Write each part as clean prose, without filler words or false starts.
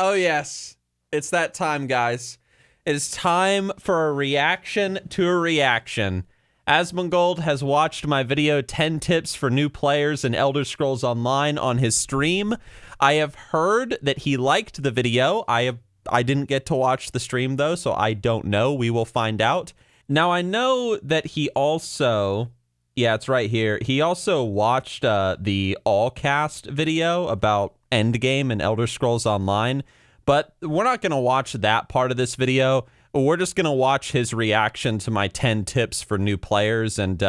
Oh, yes. It's that time, guys. It is time for a reaction to a reaction. Asmongold has watched my video 10 tips for new players in Elder Scrolls Online on his stream. I have heard that he liked the video. I didn't get to watch the stream, though, so I don't know. We will find out. Now, I know that he also... Yeah, it's right here. He also watched the Allcast video about Endgame and Elder Scrolls Online, but we're not going to watch that part of this video. We're just going to watch his reaction to my 10 tips for new players, and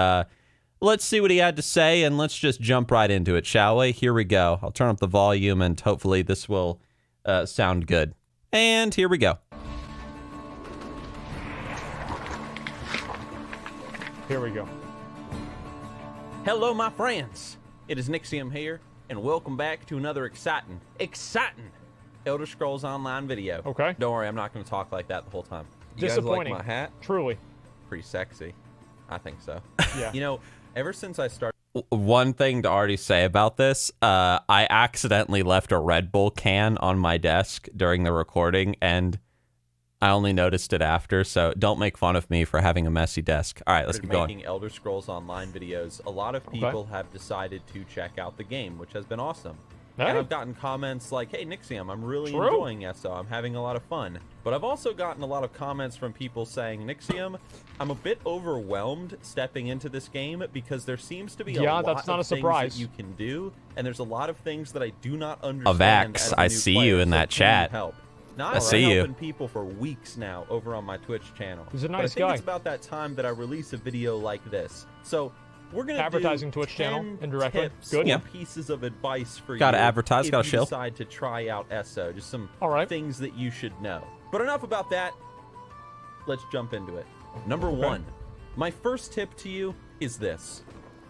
let's see what he had to say, and let's just jump right into it, shall we? Here we go. I'll turn up the volume, and hopefully this will sound good. And here we go. Here we go. Hello, my friends. It is Nixxiom here, and welcome back to another exciting Elder Scrolls Online video. Okay. Don't worry, I'm not going to talk like that the whole time. You Disappointing. guys like my hat? Truly. Pretty sexy. I think so. Yeah. You know, ever since I started... One thing to already say about this, I accidentally left a Red Bull can on my desk during the recording, and I only noticed it after, so don't make fun of me for having a messy desk. All right, let's keep going. Making Elder Scrolls Online videos, a lot of people have decided to check out the game, which has been awesome. Hey. And I've gotten comments like, hey, Nixxiom, I'm really enjoying SO. I'm having a lot of fun. But I've also gotten a lot of comments from people saying, Nixxiom, I'm a bit overwhelmed stepping into this game because there seems to be a lot that's not of a surprise. things that you can do, and there's a lot of things that I do not understand. Avax, I see you in that chat. Help. Now, I see you. I've been helping people for weeks now over on my Twitch channel. He's a but nice I think guy. it's about that time that I release a video like this. So we're gonna Advertising do Twitch 10 channel indirectly. Tips Good. or pieces of advice for Gotta you. advertise, gotta if shill. you decide to try out SO. Just some Alright. things that you should know. But enough about that. Let's jump into it. Number one, my first tip to you is this.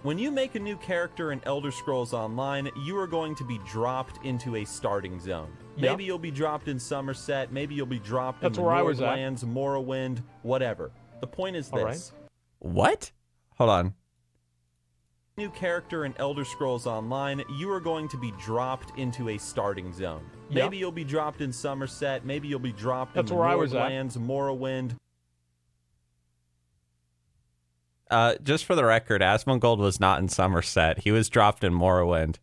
When you make a new character in Elder Scrolls Online, you are going to be dropped into a starting zone. Maybe you'll be dropped in Somerset, maybe you'll be dropped in the Northlands, Morrowind, whatever. The point is this. What? Hold on. New character in Elder Scrolls Online, you are going to be dropped into a starting zone. Maybe you'll be dropped in Somerset, maybe you'll be dropped in the Northlands, Morrowind. Just for the record, Asmongold was not in Somerset. He was dropped in Morrowind,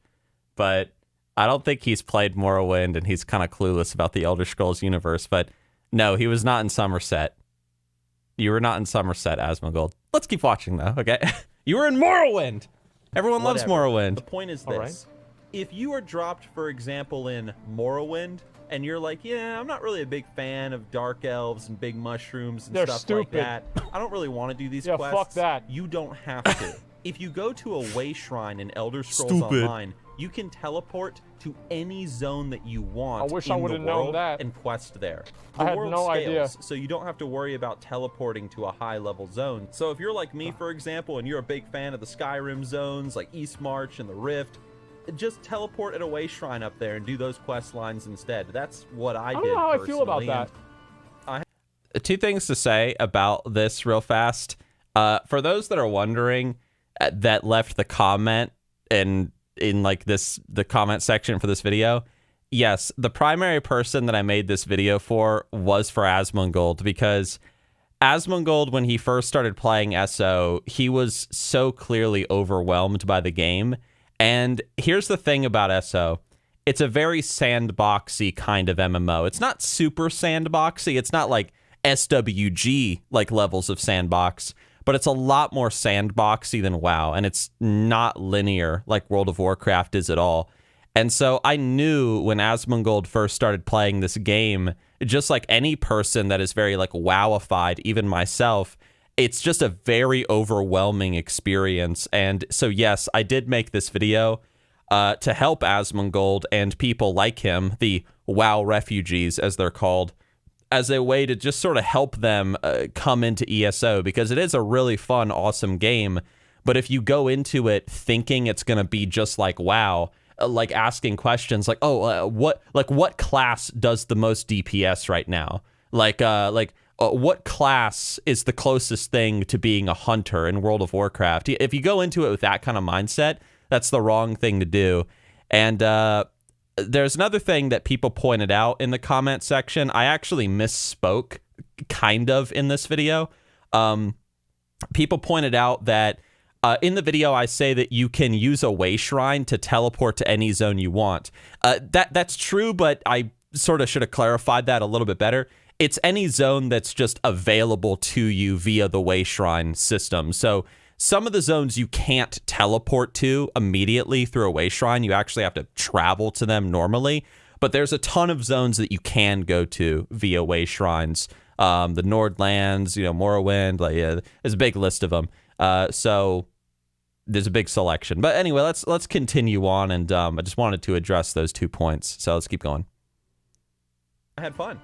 but I don't think he's played Morrowind, and he's kind of clueless about the Elder Scrolls universe. But no, he was not in Somerset. You were not in Somerset, Asmongold. Let's keep watching, though, okay? You were in Morrowind! Everyone loves Morrowind. The point is this. If you are dropped, for example, in Morrowind, and you're like, yeah, I'm not really a big fan of dark elves and big mushrooms and stuff like that. I don't really want to do these quests. Fuck that. You don't have to. If you go to a way shrine in Elder Scrolls Online, you can teleport to any zone that you want I wish I would have known that. and quest there. I had no idea. So you don't have to worry about teleporting to a high-level zone. So if you're like me, for example, and you're a big fan of the Skyrim zones, like East March and the Rift, just teleport at a way shrine up there and do those quest lines instead. That's what I did. I don't know how I feel about that. Two things to say about this real fast. For those that are wondering, that left the comment in like the comment section for this video, yes, the primary person that I made this video for was for Asmongold, because Asmongold, when he first started playing SO, he was so clearly overwhelmed by the game. And here's the thing about SO. It's a very sandboxy kind of MMO. It's not super sandboxy. It's not like SWG like levels of sandbox, but it's a lot more sandboxy than WoW, and it's not linear like World of Warcraft is at all. And so I knew when Asmongold first started playing this game, just like any person that is very like WoWified, even myself, it's just a very overwhelming experience. And so, yes, I did make this video to help Asmongold and people like him, the WoW refugees, as they're called, as a way to just sort of help them come into ESO, because it is a really fun, awesome game. But if you go into it thinking it's going to be just like WoW, like asking questions like, what class does the most DPS right now? What class is the closest thing to being a hunter in World of Warcraft? If you go into it with that kind of mindset, that's the wrong thing to do. And there's another thing that people pointed out in the comment section. I actually misspoke kind of in this video. People pointed out that in the video, I say that you can use a way shrine to teleport to any zone you want. That's true, but I sort of should have clarified that a little bit better. It's any zone that's just available to you via the way shrine system. So some of the zones you can't teleport to immediately through a way shrine. You actually have to travel to them normally. But there's a ton of zones that you can go to via way shrines. The Nordlands, Morrowind, there's a big list of them. So there's a big selection. But anyway, let's continue on. And I just wanted to address those 2 points. So let's keep going. I had fun.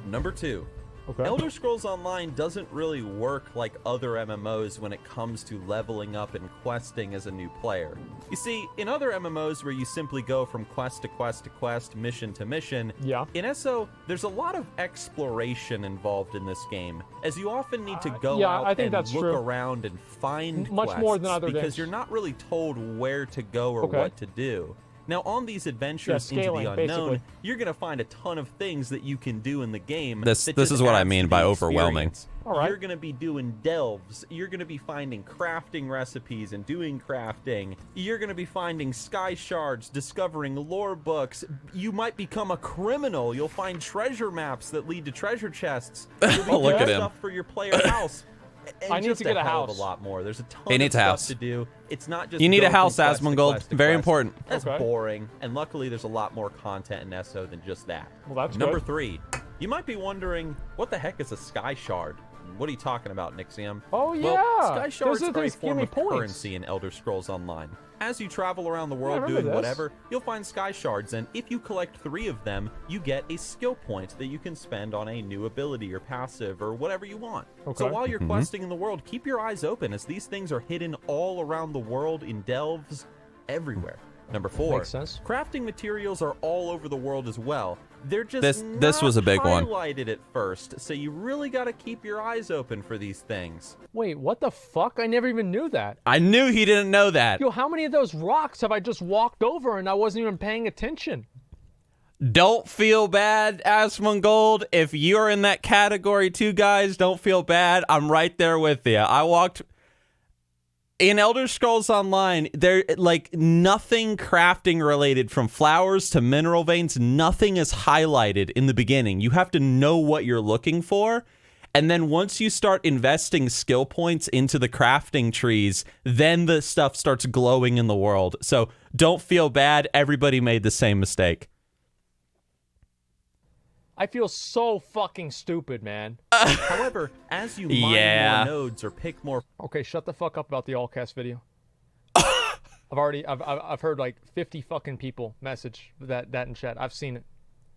Number 2. Okay. Elder Scrolls Online doesn't really work like other MMOs when it comes to leveling up and questing as a new player. You see, in other MMOs where you simply go from quest to quest to quest, mission to mission, in SO, there's a lot of exploration involved in this game, as you often need to go out and look around and find much more than other because games. you're not really told where to go or what to do. Now, on these adventures into the unknown, basically, you're going to find a ton of things that you can do in the game. This is what I mean by overwhelming. All right. You're going to be doing delves. You're going to be finding crafting recipes and doing crafting. You're going to be finding sky shards, discovering lore books. You might become a criminal. You'll find treasure maps that lead to treasure chests. You'll be look at him. stuff for your player house. And I need to get a house. A lot more. There's a ton He of needs a stuff house. to do. It's not just You need go a house, from quest to Asmongold. quest to Very quest. important. That's boring, and luckily there's a lot more content in SO than just that. Well, that's Number good. 3. You might be wondering, what the heck is a sky shard? What are you talking about, Nixxiom? Oh, yeah. Well, sky shards Those are are a things that give form me of points. currency in Elder Scrolls Online. As you travel around the world remember doing this. whatever, you'll find sky shards, and if you collect 3 of them, you get a skill point that you can spend on a new ability or passive or whatever you want. So while you're questing in the world, keep your eyes open, as these things are hidden all around the world in delves everywhere. Number 4, Makes sense. crafting materials are all over the world as well. They're just This was a big one. highlighted at first, so you really got to keep your eyes open for these things. Wait, what the fuck? I never even knew that. I knew he didn't know that. Yo, how many of those rocks have I just walked over and I wasn't even paying attention? Don't feel bad, Asmongold. If you're in that category too, guys, don't feel bad. I'm right there with you. I walked... In Elder Scrolls Online, there nothing crafting related, from flowers to mineral veins, nothing is highlighted in the beginning. You have to know what you're looking for. And then once you start investing skill points into the crafting trees, then the stuff starts glowing in the world. So don't feel bad. Everybody made the same mistake. I feel so fucking stupid, man. However, as you mine more nodes or pick more... Okay, shut the fuck up about the all-cast video. I've heard like 50 fucking people message that in chat. I've seen it.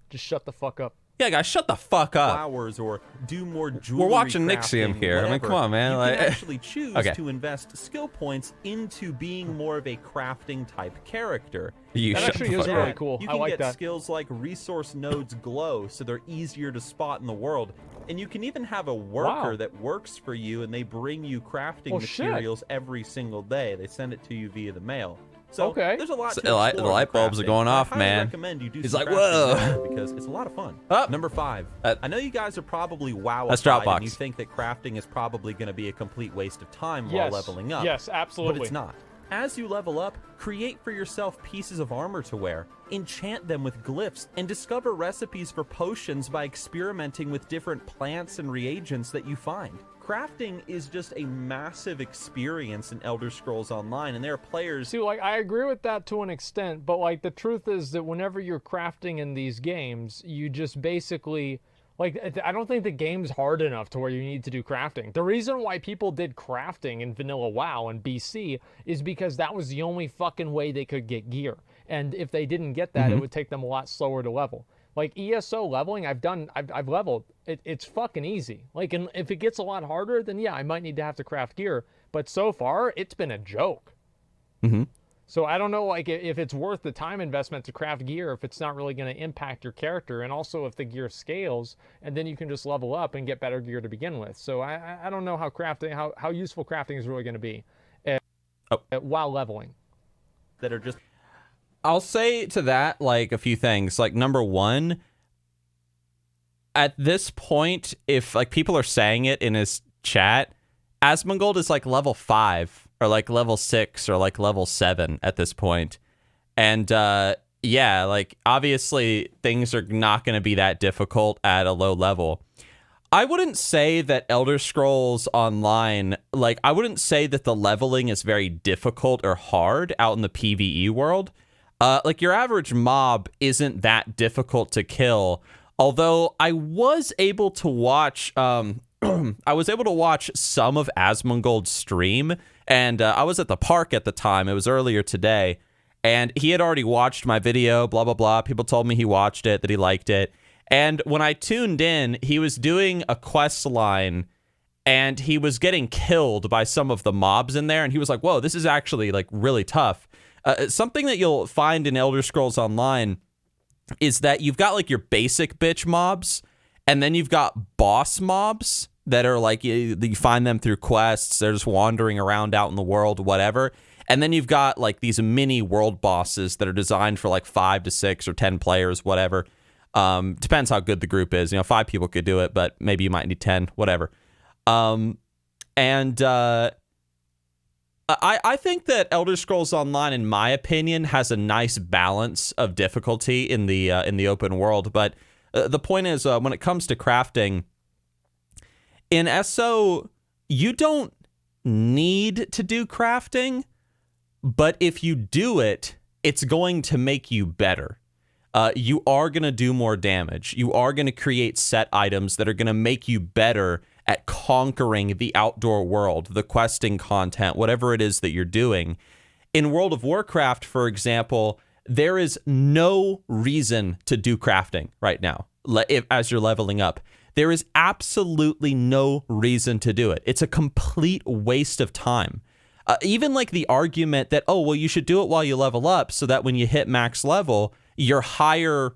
Just shut the fuck up. Yeah, guys, shut the fuck up. Flowers or do more jewelry. We're watching crafting, Nixxiom here. whatever. I mean, come on, man. You Like, can actually choose to invest skill points into being more of a crafting type character. You That shut actually the is fuck really up. cool. You I can like get that. skills like resource nodes glow, so they're easier to spot in the world. And you can even have a worker that works for you, and they bring you crafting materials every single day. They send it to you via the mail. So there's a lot to explore. The light bulbs are going off, I man. recommend you do He's some like, crafting whoa. now because it's a lot of fun. Number 5. I know you guys are probably That's wow-ified Dropbox. and you think that crafting is probably going to be a complete waste of time while leveling up. Yes, absolutely. But it's not. As you level up, create for yourself pieces of armor to wear, enchant them with glyphs, and discover recipes for potions by experimenting with different plants and reagents that you find. Crafting is just a massive experience in Elder Scrolls Online, and there are players... See, like, I agree with that to an extent, but, like, the truth is that whenever you're crafting in these games, you just basically... Like, I don't think the game's hard enough to where you need to do crafting. The reason why people did crafting in Vanilla WoW and BC is because that was the only fucking way they could get gear. And if they didn't get that, it would take them a lot slower to level. Like, ESO leveling, I've leveled. It's fucking easy. Like, and if it gets a lot harder, then yeah, I might need to have to craft gear. But so far, it's been a joke. So I don't know, like, if it's worth the time investment to craft gear, if it's not really going to impact your character, and also if the gear scales, and then you can just level up and get better gear to begin with. So I don't know how crafting, how useful crafting is really going to be while leveling. that are just... I'll say to that, like, a few things. Like, number one, at this point, if, like, people are saying it in his chat, Asmongold is, like, level 5 or, like, level 6 or, like, level 7 at this point. And, yeah, like, obviously, things are not going to be that difficult at a low level. I wouldn't say that Elder Scrolls Online, like, I wouldn't say that the leveling is very difficult or hard out in the PvE world. Like, your average mob isn't that difficult to kill. Although I was able to watch, I was able to watch some of Asmongold's stream, and I was at the park at the time. It was earlier today, and he had already watched my video, blah, blah, blah. People told me he watched it, that he liked it. And when I tuned in, he was doing a quest line, and he was getting killed by some of the mobs in there, and he was like, whoa, this is actually, like, really tough. Something that you'll find in Elder Scrolls Online is that you've got, like, your basic bitch mobs, and then you've got boss mobs that are, like, you find them through quests. They're just wandering around out in the world, whatever. And then you've got, like, these mini world bosses that are designed for, like, 5 to 6 or 10 players, whatever. Depends how good the group is. 5 people could do it, but maybe you might need 10, whatever. I think that Elder Scrolls Online, in my opinion, has a nice balance of difficulty in the open world. But the point is, when it comes to crafting, in SO, you don't need to do crafting, but if you do it, it's going to make you better. You are going to do more damage. You are going to create set items that are going to make you better at conquering the outdoor world, the questing content, whatever it is that you're doing. In World of Warcraft, for example, there is no reason to do crafting right now as you're leveling up. There is absolutely no reason to do it. It's a complete waste of time. Even like the argument that, oh, well, you should do it while you level up so that when you hit max level, you're higher,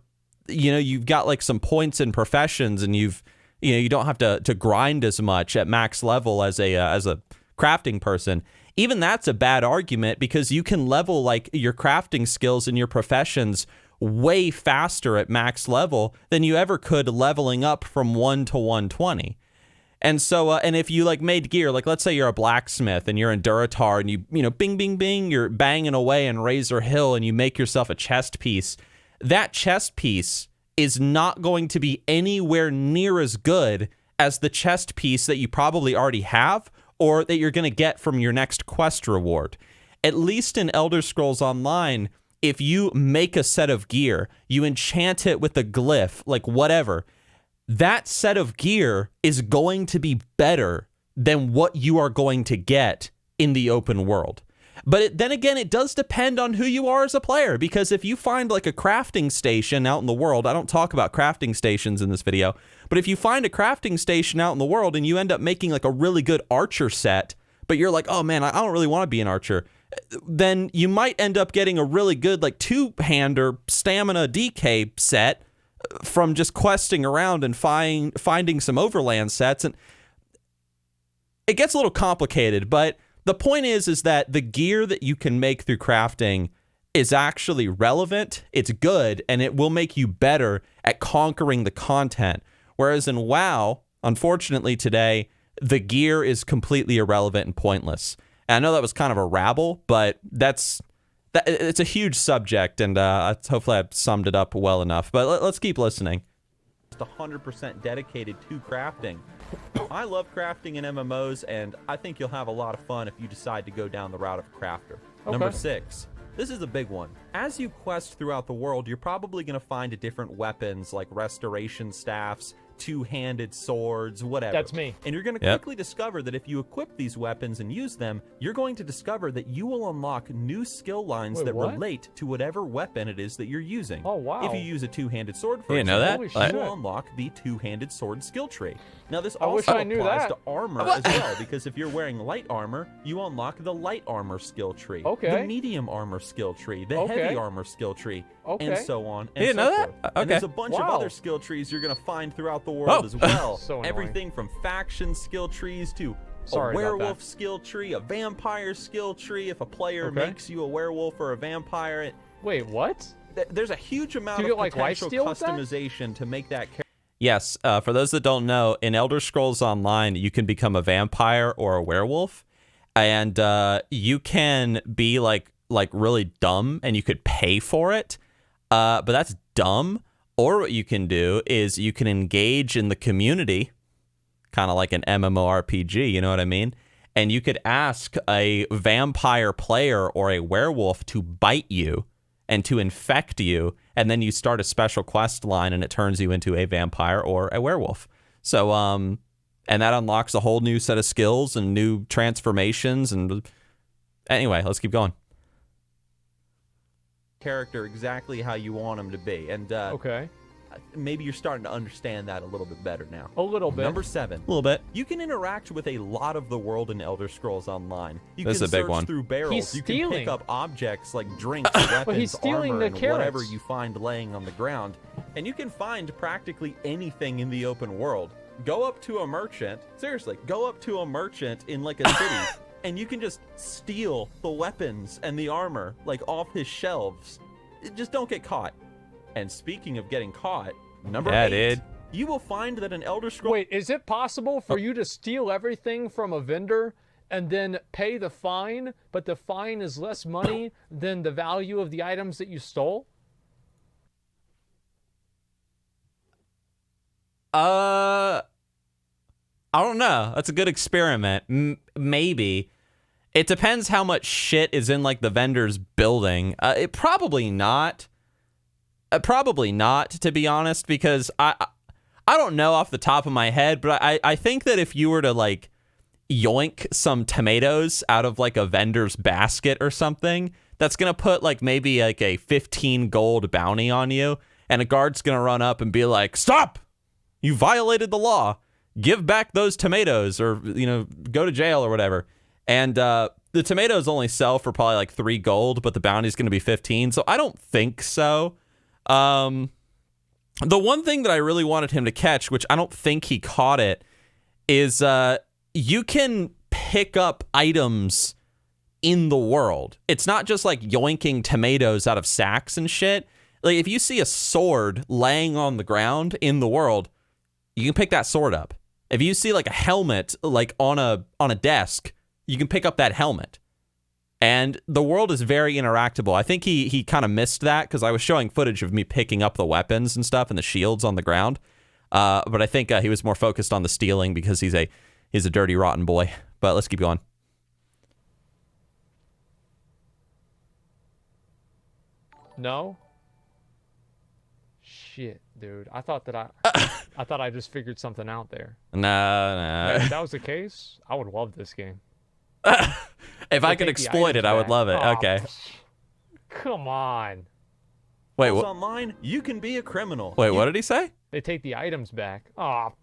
you've got like some points in professions, and you don't have to grind as much at max level as a crafting person. Even that's a bad argument, because you can level like your crafting skills and your professions way faster at max level than you ever could leveling up from 1 to 120. And so, and if you like made gear, like let's say you're a blacksmith and you're in Duratar and you bing, bing, bing, you're banging away in Razor Hill and you make yourself a chest piece, that chest piece is not going to be anywhere near as good as the chest piece that you probably already have or that you're going to get from your next quest reward. At least in Elder Scrolls Online, if you make a set of gear, you enchant it with a glyph, like whatever, that set of gear is going to be better than what you are going to get in the open world. But then again, it does depend on who you are as a player, because if you find like a crafting station out in the world, I don't talk about crafting stations in this video, but if you find a crafting station out in the world and you end up making like a really good archer set, but you're like, oh man, I don't really want to be an archer, then you might end up getting a really good like two-hander stamina DK set from just questing around and finding some overland sets. And it gets a little complicated, but the point is that the gear that you can make through crafting is actually relevant, it's good, and it will make you better at conquering the content. Whereas in WoW, unfortunately today, the gear is completely irrelevant and pointless. And I know that was kind of a rabble, but it's a huge subject, and hopefully I've summed it up well enough. But let's keep listening. Just 100% dedicated to crafting. I love crafting in MMOs, and I think you'll have a lot of fun if you decide to go down the route of a crafter. Okay. Number 6. This is a big one. As you quest throughout the world, you're probably going to find different weapons like restoration staffs, two-handed swords, whatever. That's me. And you're going to quickly discover that if you equip these weapons and use them, you're going to discover that you will unlock new skill lines relate to whatever weapon it is that you're using. Oh, wow. If you use a two-handed sword, for example, you will unlock the two-handed sword skill tree. Now, this also applies to armor as well, because if you're wearing light armor, you unlock the light armor skill tree, the medium armor skill tree, the heavy armor skill tree, and so on and so forth. And there's a bunch of other skill trees you're going to find throughout the world as well. So everything from faction skill trees to a werewolf skill tree, a vampire skill tree. If a player makes you a werewolf or a vampire, Wait, what? There's a huge amount Do you of get, like, potential lifesteal with that? customization to make that character. Yes, for those that don't know, in Elder Scrolls Online, you can become a vampire or a werewolf, and you can be like really dumb, and you could pay for it. But that's dumb. Or what you can do is you can engage in the community, kind of like an MMORPG. You know what I mean? And you could ask a vampire player or a werewolf to bite you and to infect you, and then you start a special quest line and it turns you into a vampire or a werewolf. So and that unlocks a whole new set of skills and new transformations. And anyway, let's keep going. Character exactly how you want him to be. And Okay. maybe you're starting to understand that a little bit better now. A little bit. Number 7. A little bit. You can interact with a lot of the world in Elder Scrolls Online. You This can is a big search one. through barrels. He's You can stealing. pick up objects like drinks, weapons, he's stealing armor, the and carrots. whatever you find laying on the ground. And you can find practically anything in the open world. Go up to a merchant. Seriously, go up to a merchant in like a city, and you can just steal the weapons and the armor like off his shelves. Just don't get caught. And speaking of getting caught, number 8, you will find that an Elder Scrolls... Wait, is it possible for you to steal everything from a vendor and then pay the fine, but the fine is less money than the value of the items that you stole? I don't know. That's a good experiment. Maybe. It depends how much shit is in like the vendor's building. It probably not. Probably not, to be honest, because I don't know off the top of my head, but I think that if you were to like yoink some tomatoes out of like a vendor's basket or something, that's gonna put like maybe like a 15 gold bounty on you, and a guard's gonna run up and be like, "Stop! You violated the law. Give back those tomatoes, or go to jail or whatever." And the tomatoes only sell for probably like 3 gold, but the bounty's going to be 15. So I don't think so. The one thing that I really wanted him to catch, which I don't think he caught it, is you can pick up items in the world. It's not just like yoinking tomatoes out of sacks and shit. Like if you see a sword laying on the ground in the world, you can pick that sword up. If you see like a helmet like on a desk, you can pick up that helmet. And the world is very interactable. I think he kind of missed that because I was showing footage of me picking up the weapons and stuff and the shields on the ground. But I think he was more focused on the stealing because he's a dirty, rotten boy. But let's keep going. No? Shit, dude. I thought I just figured something out there. No. If that was the case, I would love this game. If I could exploit it, I would love it. Oh, Okay. Come on. Wait, what? Online, you can be a criminal. Wait, what did he say? They take the items back. Oh.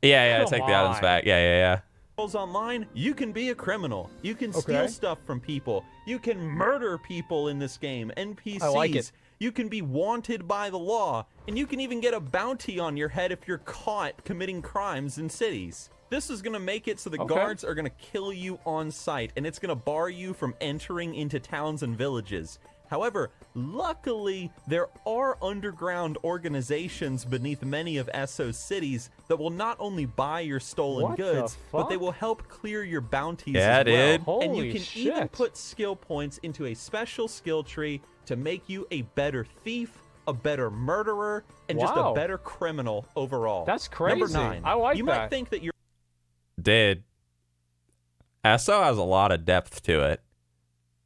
Yeah, Come take the items on. back. Yeah. Online, you can be a criminal. You can steal Okay. stuff from people. You can murder people in this game. NPCs. I like it. You can be wanted by the law, and you can even get a bounty on your head if you're caught committing crimes in cities. This is going to make it so the Okay. guards are going to kill you on sight, and it's going to bar you from entering into towns and villages. However, luckily, there are underground organizations beneath many of Esso's cities that will not only buy your stolen What the goods, but they fuck? will help clear your bounties Yeah, as well. dude. And you Holy can shit. even put skill points into a special skill tree to make you a better thief, a better murderer, and just a Wow. better criminal overall. That's crazy. Number 9. I like you that. might think that you're Dude, Esso has a lot of depth to it.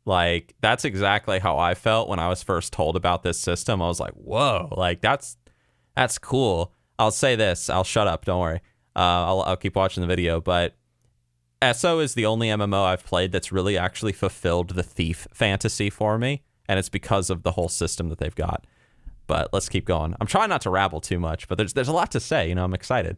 Like, that's exactly how I felt when I was first told about this system. I was like, whoa, like, that's cool. I'll say this. I'll shut up. Don't worry. I'll keep watching the video. But Esso is the only MMO I've played that's really actually fulfilled the thief fantasy for me. And it's because of the whole system that they've got. But let's keep going. I'm trying not to rabble too much, but there's a lot to say. I'm excited.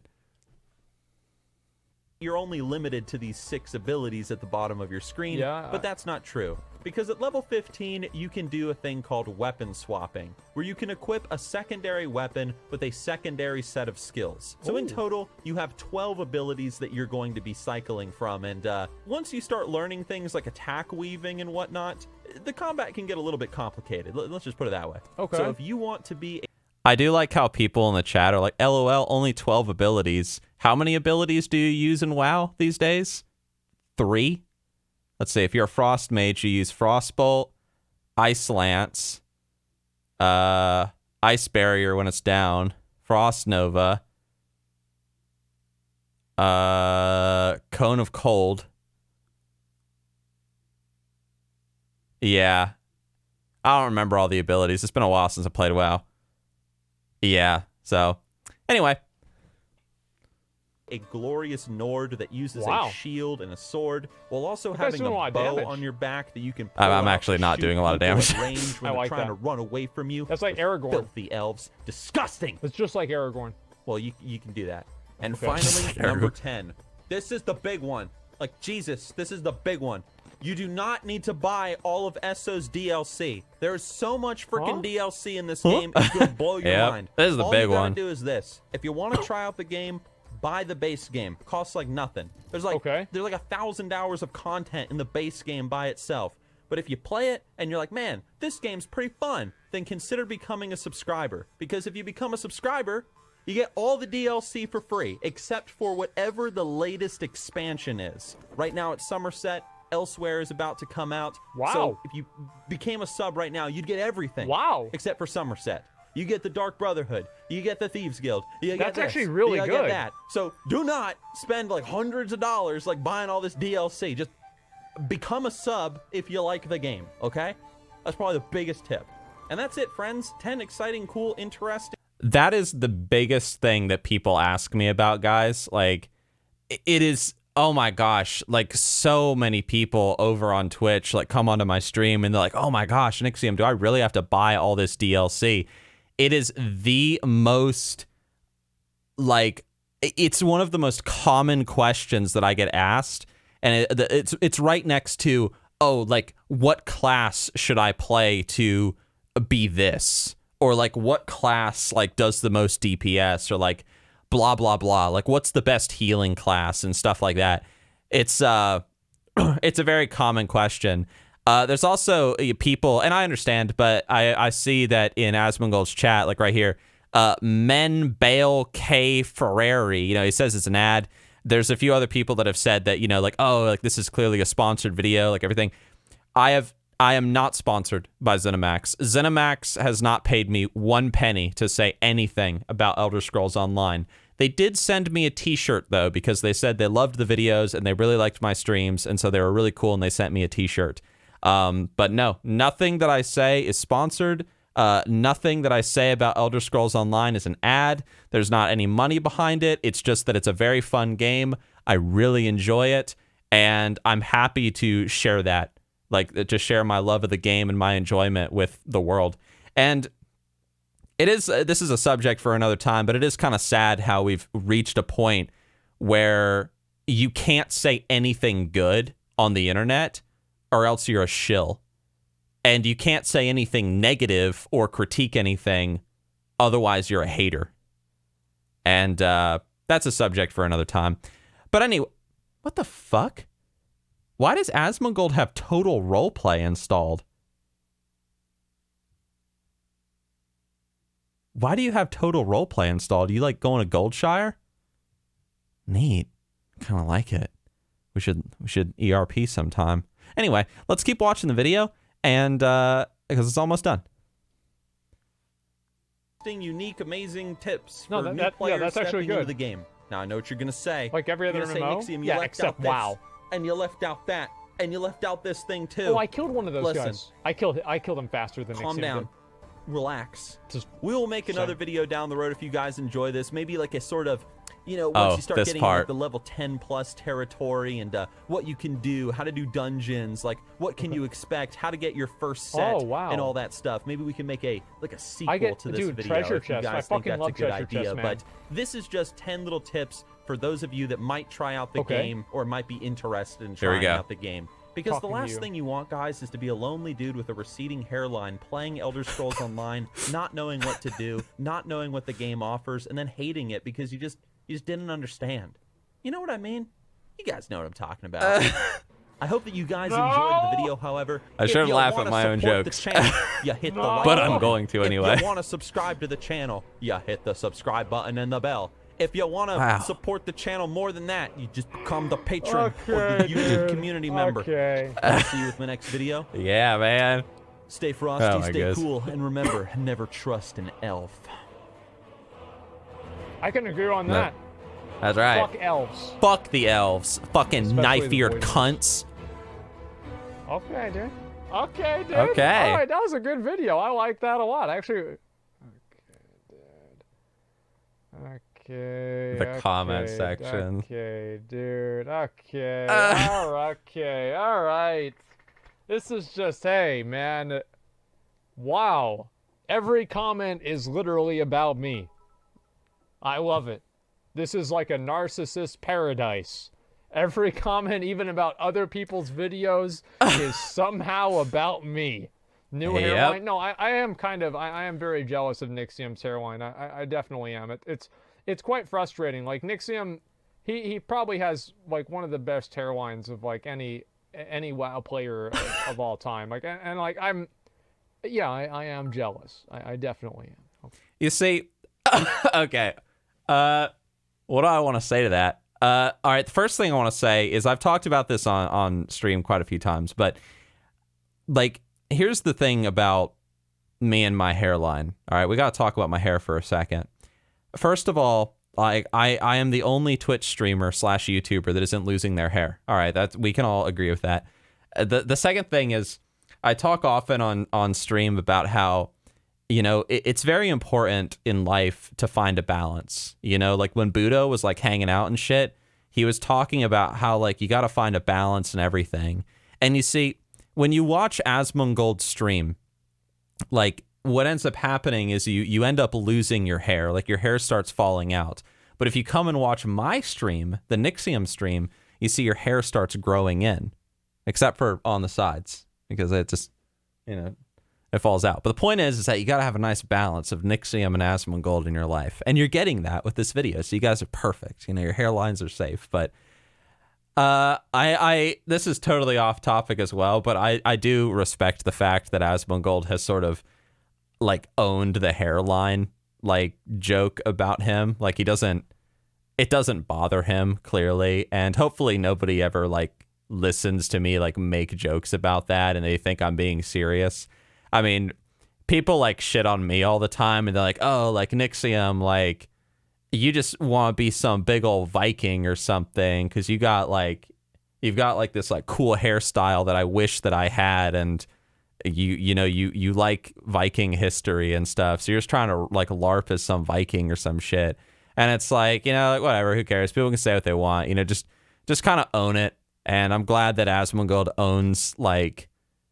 you're only limited to these 6 abilities at the bottom of your screen, Yeah, but that's not true. Because at level 15, you can do a thing called weapon swapping, where you can equip a secondary weapon with a secondary set of skills. So in Ooh. total, you have 12 abilities that you're going to be cycling from, and once you start learning things like attack weaving and whatnot, the combat can get a little bit complicated. Let's just put it that way. Okay. So if you want to be I do like how people in the chat are like, LOL, only 12 abilities. How many abilities do you use in WoW these days? 3? Let's see. If you're a Frost Mage, you use Frostbolt, Ice Lance, Ice Barrier when it's down, Frost Nova, Cone of Cold. Yeah. I don't remember all the abilities. It's been a while since I played WoW. Yeah, so anyway. a glorious Nord that uses Wow. a shield and a sword, while also guy's having doing a lot a of bow damage. on your back that you can pull I'm out actually to not shoot doing a lot of people at damage. range when I they're like trying that. to run away from you. That's like Those Aragorn. Filthy elves. Disgusting. It's just like Aragorn. Well, you can do that. And Okay. finally, Aragorn. number 10. This is the big one. Like, Jesus, this is the big one. You do not need to buy all of Esso's DLC. There is so much freaking Huh? DLC in this game, it's going to blow your Yep, mind. this is the all big you gotta one. do is this. If you want to try out the game, buy the base game. Costs like nothing. There's like Okay. there's like 1,000 hours of content in the base game by itself. But if you play it and you're like, man, this game's pretty fun, then consider becoming a subscriber. Because if you become a subscriber, you get all the DLC for free, except for whatever the latest expansion is. Right now it's Somerset. Elsewhere is about to come out. Wow. So if you became a sub right now, you'd get everything. Wow. Except for Somerset. You get the Dark Brotherhood. You get the Thieves Guild. You get That's this. actually really you good. Get that. So do not spend like hundreds of dollars like buying all this DLC. Just become a sub if you like the game, okay? That's probably the biggest tip. And that's it, friends. 10 exciting, cool, interesting. That is the biggest thing that people ask me about, guys. Like, it is, oh my gosh, like so many people over on Twitch like come onto my stream and they're like, oh my gosh, Nixxiom, do I really have to buy all this DLC? It is the most, like, it's one of the most common questions that I get asked. And it's right next to, oh, like, what class should I play to be this? Or like, what class like does the most DPS? Or like, blah blah blah. Like, what's the best healing class and stuff like that? It's it's a very common question. There's also people, and I understand, but I see that in Asmongold's chat, like right here, Men Bale K Ferrari. You know, he says it's an ad. There's a few other people that have said that, you know, like, oh, like this is clearly a sponsored video, like everything. I am not sponsored by ZeniMax. ZeniMax has not paid me 1 penny to say anything about Elder Scrolls Online. They did send me a t-shirt, though, because they said they loved the videos and they really liked my streams, and so they were really cool, and they sent me a t-shirt. But no, nothing that I say is sponsored. Nothing that I say about Elder Scrolls Online is an ad. There's not any money behind it. It's just that it's a very fun game. I really enjoy it, and I'm happy to share that. Like, to share my love of the game and my enjoyment with the world. And it is, this is a subject for another time, but it is kind of sad how we've reached a point where you can't say anything good on the internet or else you're a shill. And you can't say anything negative or critique anything, otherwise you're a hater. And that's a subject for another time. But anyway, what the fuck? Why does Asmongold have Total Roleplay installed? Why do you have Total Roleplay installed? You like going to Goldshire? Neat. Kind of like it. We should ERP sometime. Anyway, let's keep watching the video, and because it's almost done. Unique, amazing tips No, for new yeah, players that's actually stepping good. into the game. Now, I know what you're going to say. Like every You're other gonna MMO? say, Nixxiom, you Yeah, left except out this, WoW. and you left out that, and you left out this thing too. Oh, I killed one of those Listen. guys. I killed him faster than Calm Nixxiom down. did. Relax. Just We will make another saying. video down the road if you guys enjoy this. Maybe like a sort of, you know, once you start this getting part. like the level 10 plus territory and what you can do, how to do dungeons, like what can you expect, how to get your first set, Oh, wow. and all that stuff. Maybe we can make a sequel to this dude, video treasure if you chest. I guys think fucking that's a love good treasure idea. chest, man. But this is just 10 little tips for those of you that might try out the Okay. game or might be interested in Here we trying go. out the game. Because Talking the to last you. thing you want, guys, is to be a lonely dude with a receding hairline playing Elder Scrolls Online, not knowing what to do, not knowing what the game offers, and then hating it because you just didn't understand. You know what I mean? You guys know what I'm talking about. I hope that you guys enjoyed the video. However, I shouldn't laugh at my own jokes. Channel, you hit the like But I'm button. going to anyway. If you want to subscribe to the channel, you hit the subscribe button and the bell. If you want to support the channel more than that, you just become the patron or the YouTube community member. Okay. I'll see you with my next video. Yeah, man. Stay frosty, Oh, stay goodness. cool, and remember, never trust an elf. I can agree on that. That's right. Fuck elves. Fuck the elves. Fucking Especially knife-eared the boys. cunts. Okay, dude. Okay, dude. Okay. All right, that was a good video. I like that a lot. Actually. Okay, dude. The comment section. Okay, dude. Okay. All right. This is just, hey, man. Wow. Every comment is literally about me. I love it. This is like a narcissist paradise. Every comment, even about other people's videos, is somehow about me. New hairline. No, I am kind of, I am very jealous of Nixxiom's hairline. I definitely am. It's quite frustrating. Like Nixxiom, he probably has like one of the best hairlines of like any WoW player of all time. Like, and like I am jealous. I definitely am. You see, okay. What do I want to say to that? All right, the first thing I want to say is I've talked about this on stream quite a few times, but like, here's the thing about me and my hairline. All right, we got to talk about my hair for a second. First of all, I am the only Twitch streamer / YouTuber that isn't losing their hair. All right, we can all agree with that. The second thing is I talk often on stream about how, you know, it's very important in life to find a balance. You know, like when Budo was like hanging out and shit, he was talking about how like you got to find a balance and everything. And you see, when you watch Asmongold stream, like what ends up happening is you end up losing your hair. Like your hair starts falling out. But if you come and watch my stream, the Nixxiom stream, you see your hair starts growing in, except for on the sides, because it just, you know, it falls out. But the point is that you got to have a nice balance of Nixxiom and Asmongold in your life. And you're getting that with this video. So you guys are perfect. You know, your hairlines are safe. But this is totally off topic as well, but I do respect the fact that Asmongold has sort of like owned the hairline like joke about him. Like it doesn't bother him clearly. And hopefully nobody ever like listens to me like make jokes about that and they think I'm being serious. I mean, people like shit on me all the time and they're like, oh, like Nixxiom, like you just want to be some big old Viking or something because you've got like this like cool hairstyle that I wish that I had, and you like Viking history and stuff, so you're just trying to like LARP as some Viking or some shit. And it's like, you know, like, whatever, who cares? People can say what they want, you know, just kind of own it. And I'm glad that Asmongold owns, like,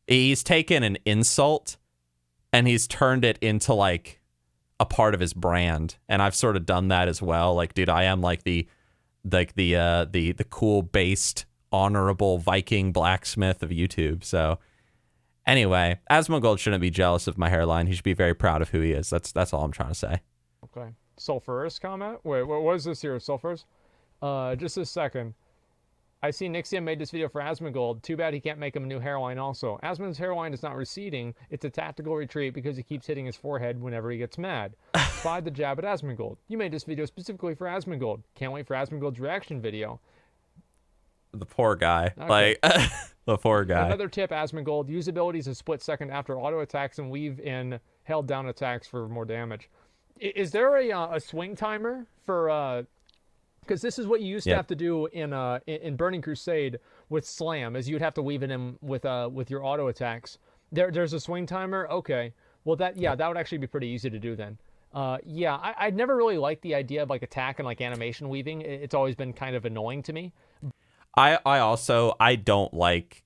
he's taken an insult and he's turned it into like a part of his brand. And I've sort of done that as well. Like, dude, I am like the cool based honorable Viking blacksmith of YouTube. So anyway, Asmongold shouldn't be jealous of my hairline. He should be very proud of who he is. That's all I'm trying to say. Okay. Sulfurous comment? Wait, what is this here? Sulfurous? Just a second. I see Nixxiom made this video for Asmongold. Too bad he can't make him a new hairline also. Asmon's hairline is not receding. It's a tactical retreat because he keeps hitting his forehead whenever he gets mad. Buy the jab at Asmongold. You made this video specifically for Asmongold. Can't wait for Asmongold's reaction video. The poor guy. Okay. Like, the poor guy. Another tip, Asmongold. Use abilities a split second after auto attacks and weave in held down attacks for more damage. Is there a swing timer for... Because this is what you used to have to do in Burning Crusade with Slam, is you'd have to weave it in with your auto attacks. There's a swing timer? Okay. Well, that would actually be pretty easy to do then. I'd never really liked the idea of like attack and like animation weaving. It's always been kind of annoying to me. I don't like...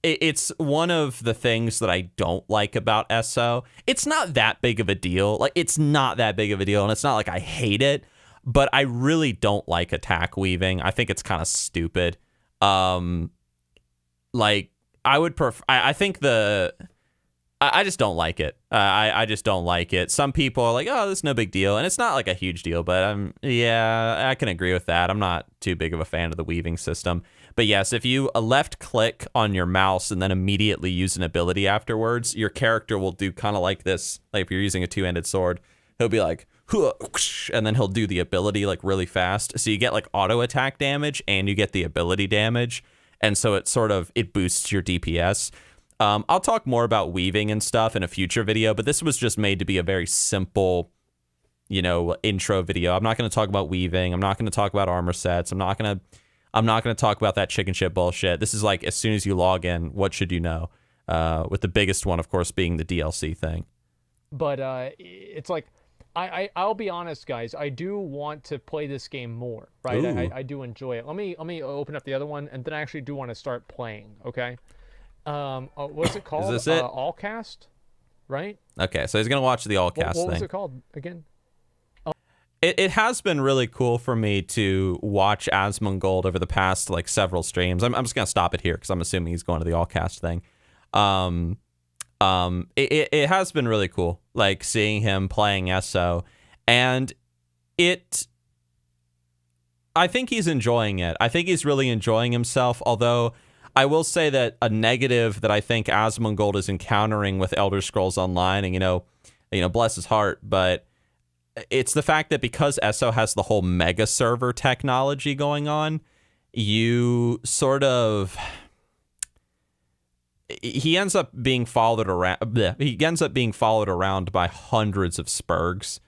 It's one of the things that I don't like about SO. It's not that big of a deal. Like, it's not that big of a deal, and it's not like I hate it. But I really don't like attack weaving. I think it's kind of stupid. Like, I would prefer... I think I just don't like it. I just don't like it. Some people are like, oh, this is no big deal. And it's not like a huge deal, but yeah, I can agree with that. I'm not too big of a fan of the weaving system. But yes, if you left click on your mouse and then immediately use an ability afterwards, your character will do kind of like this. Like if you're using a two-handed sword, he'll be like, and then he'll do the ability like really fast. So you get like auto attack damage and you get the ability damage. And so it boosts your DPS. I'll talk more about weaving and stuff in a future video, but this was just made to be a very simple, intro video. I'm not going to talk about weaving. I'm not going to talk about armor sets. I'm not going to talk about that chicken shit bullshit. This is like, as soon as you log in, what should you know? With the biggest one, of course, being the DLC thing. But it's like, I'll be honest, guys. I do want to play this game more, right? I do enjoy it. Let me open up the other one, and then I actually do want to start playing. Okay. What's it called? Is this it? Allcast, right? Okay, so he's gonna watch the Allcast thing. What was it called again? It has been really cool for me to watch Asmongold over the past like several streams. I'm just gonna stop it here because I'm assuming he's going to the Allcast thing. It has been really cool, like seeing him playing SO, and I think he's enjoying it. I think he's really enjoying himself, although I will say that a negative that I think Asmongold is encountering with Elder Scrolls Online, and bless his heart, but it's the fact that because SO has the whole mega server technology going on, you sort of he ends up being followed around. He ends up being followed around by hundreds of spurgs,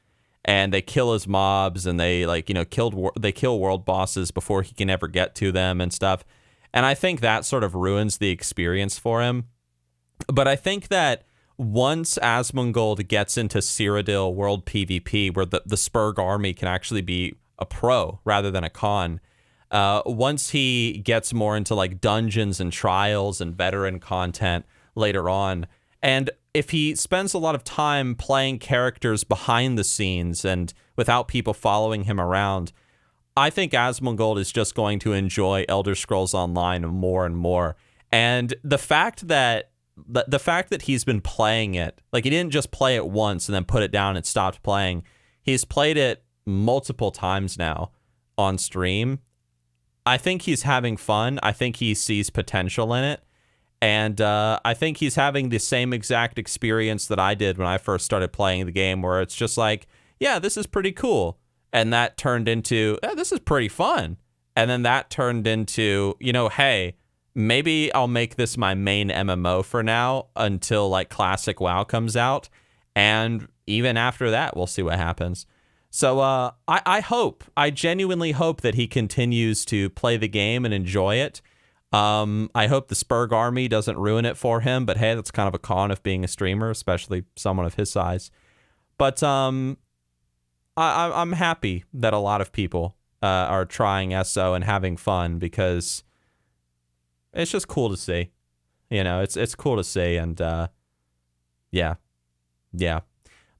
and they kill his mobs, and they kill world bosses before he can ever get to them and stuff. And I think that sort of ruins the experience for him. But I think that once Asmongold gets into Cyrodiil World PvP, where the Spurg army can actually be a pro rather than a con, once he gets more into like dungeons and trials and veteran content later on, and if he spends a lot of time playing characters behind the scenes and without people following him around, I think Asmongold is just going to enjoy Elder Scrolls Online more and more. And the fact that he's been playing it, like he didn't just play it once and then put it down and stopped playing. He's played it multiple times now on stream. I think he's having fun. I think he sees potential in it. And I think he's having the same exact experience that I did when I first started playing the game, where it's just like, yeah, this is pretty cool. And that turned into, this is pretty fun. And then that turned into, hey, maybe I'll make this my main MMO for now until like Classic WoW comes out. And even after that, we'll see what happens. So I genuinely hope that he continues to play the game and enjoy it. I hope the Spurg army doesn't ruin it for him. But hey, that's kind of a con of being a streamer, especially someone of his size. But I'm happy that a lot of people are trying SO and having fun, because it's just cool to see. It's cool to see, and yeah.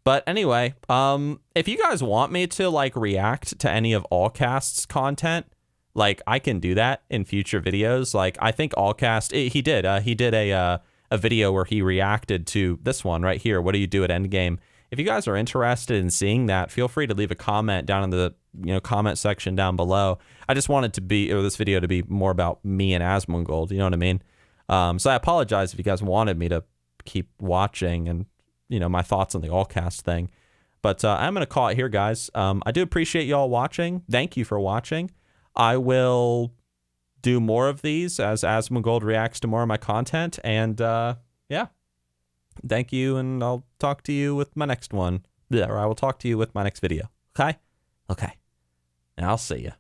But anyway, if you guys want me to like react to any of Allcast's content, like I can do that in future videos. Like I think Allcast, he did a video where he reacted to this one right here. What do you do at endgame? If you guys are interested in seeing that, feel free to leave a comment down in the comment section down below. I just wanted this video to be more about me and Asmongold. You know what I mean? So I apologize if you guys wanted me to keep watching and my thoughts on the Allcast thing. But I'm gonna call it here, guys. I do appreciate y'all watching. Thank you for watching. I will do more of these as Asmongold reacts to more of my content, and yeah. Thank you, and I'll talk to you with my next one. Or I will talk to you with my next video. Okay? Okay. And I'll see you.